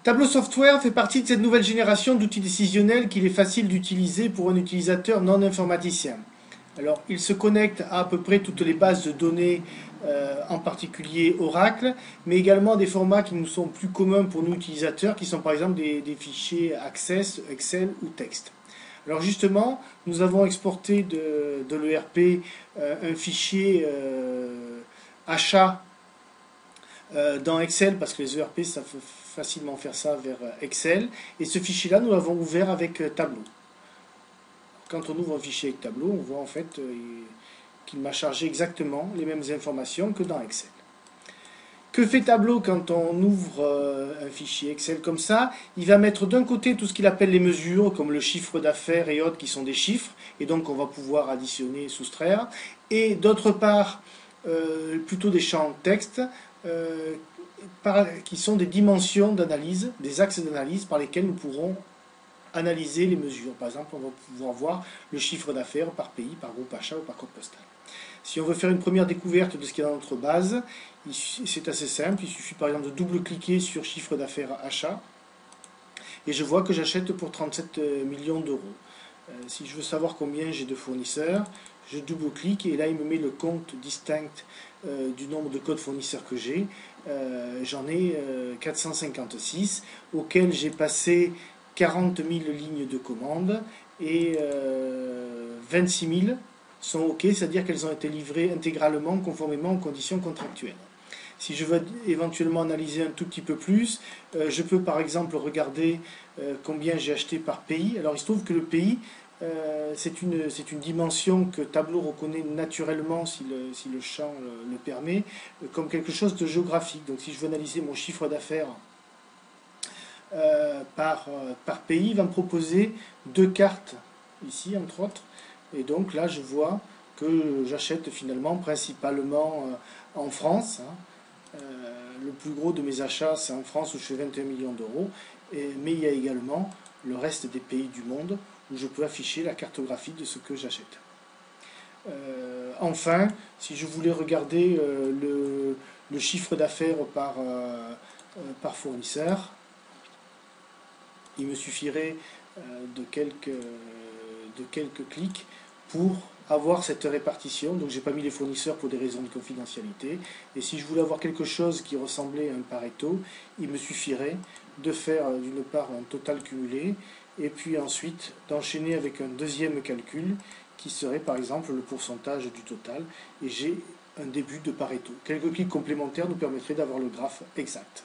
Tableau Software fait partie de cette nouvelle génération d'outils décisionnels qu'il est facile d'utiliser pour un utilisateur non informaticien. Alors, il se connecte à peu près toutes les bases de données, en particulier Oracle, mais également des formats qui nous sont plus communs pour nous utilisateurs, qui sont par exemple des fichiers Access, Excel ou texte. Alors justement, nous avons exporté de l'ERP un fichier achat dans Excel, parce que les ERP savent facilement faire ça vers Excel, et ce fichier-là, nous l'avons ouvert avec Tableau. Quand on ouvre un fichier avec Tableau, on voit en fait qu'il m'a chargé exactement les mêmes informations que dans Excel. Que fait Tableau quand on ouvre un fichier Excel comme ça? Il va mettre d'un côté tout ce qu'il appelle les mesures, comme le chiffre d'affaires et autres, qui sont des chiffres, et donc on va pouvoir additionner et soustraire. Et d'autre part, plutôt des champs texte, qui sont des dimensions d'analyse, des axes d'analyse par lesquels nous pourrons analyser les mesures. Par exemple, on va pouvoir voir le chiffre d'affaires par pays, par groupe achat ou par code postal. Si on veut faire une première découverte de ce qu'il y a dans notre base, c'est assez simple. Il suffit par exemple de double-cliquer sur chiffre d'affaires achat et je vois que j'achète pour 37 millions d'euros. Si je veux savoir combien j'ai de fournisseurs, je double-clique et là il me met le compte distinct du nombre de codes fournisseurs que j'ai. J'en ai 456 auxquels j'ai passé 40 000 lignes de commande et 26 000 sont OK, c'est-à-dire qu'elles ont été livrées intégralement conformément aux conditions contractuelles. Si je veux éventuellement analyser un tout petit peu plus, je peux par exemple regarder combien j'ai acheté par pays. Alors il se trouve que le pays, c'est une dimension que Tableau reconnaît naturellement si le champ le permet, comme quelque chose de géographique. Donc si je veux analyser mon chiffre d'affaires par pays, il va me proposer deux cartes ici entre autres. Et donc là je vois que j'achète finalement principalement en France. Le plus gros de mes achats c'est en France où je fais 21 millions d'euros. Mais il y a également le reste des pays du monde où je peux afficher la cartographie de ce que j'achète. Enfin, si je voulais regarder le chiffre d'affaires par fournisseur, il me suffirait de quelques clics pour avoir cette répartition. Donc j'ai pas mis les fournisseurs pour des raisons de confidentialité. Et si je voulais avoir quelque chose qui ressemblait à un Pareto, il me suffirait de faire d'une part un total cumulé et puis ensuite d'enchaîner avec un deuxième calcul qui serait par exemple le pourcentage du total et j'ai un début de Pareto. Quelques clics complémentaires nous permettraient d'avoir le graphe exact.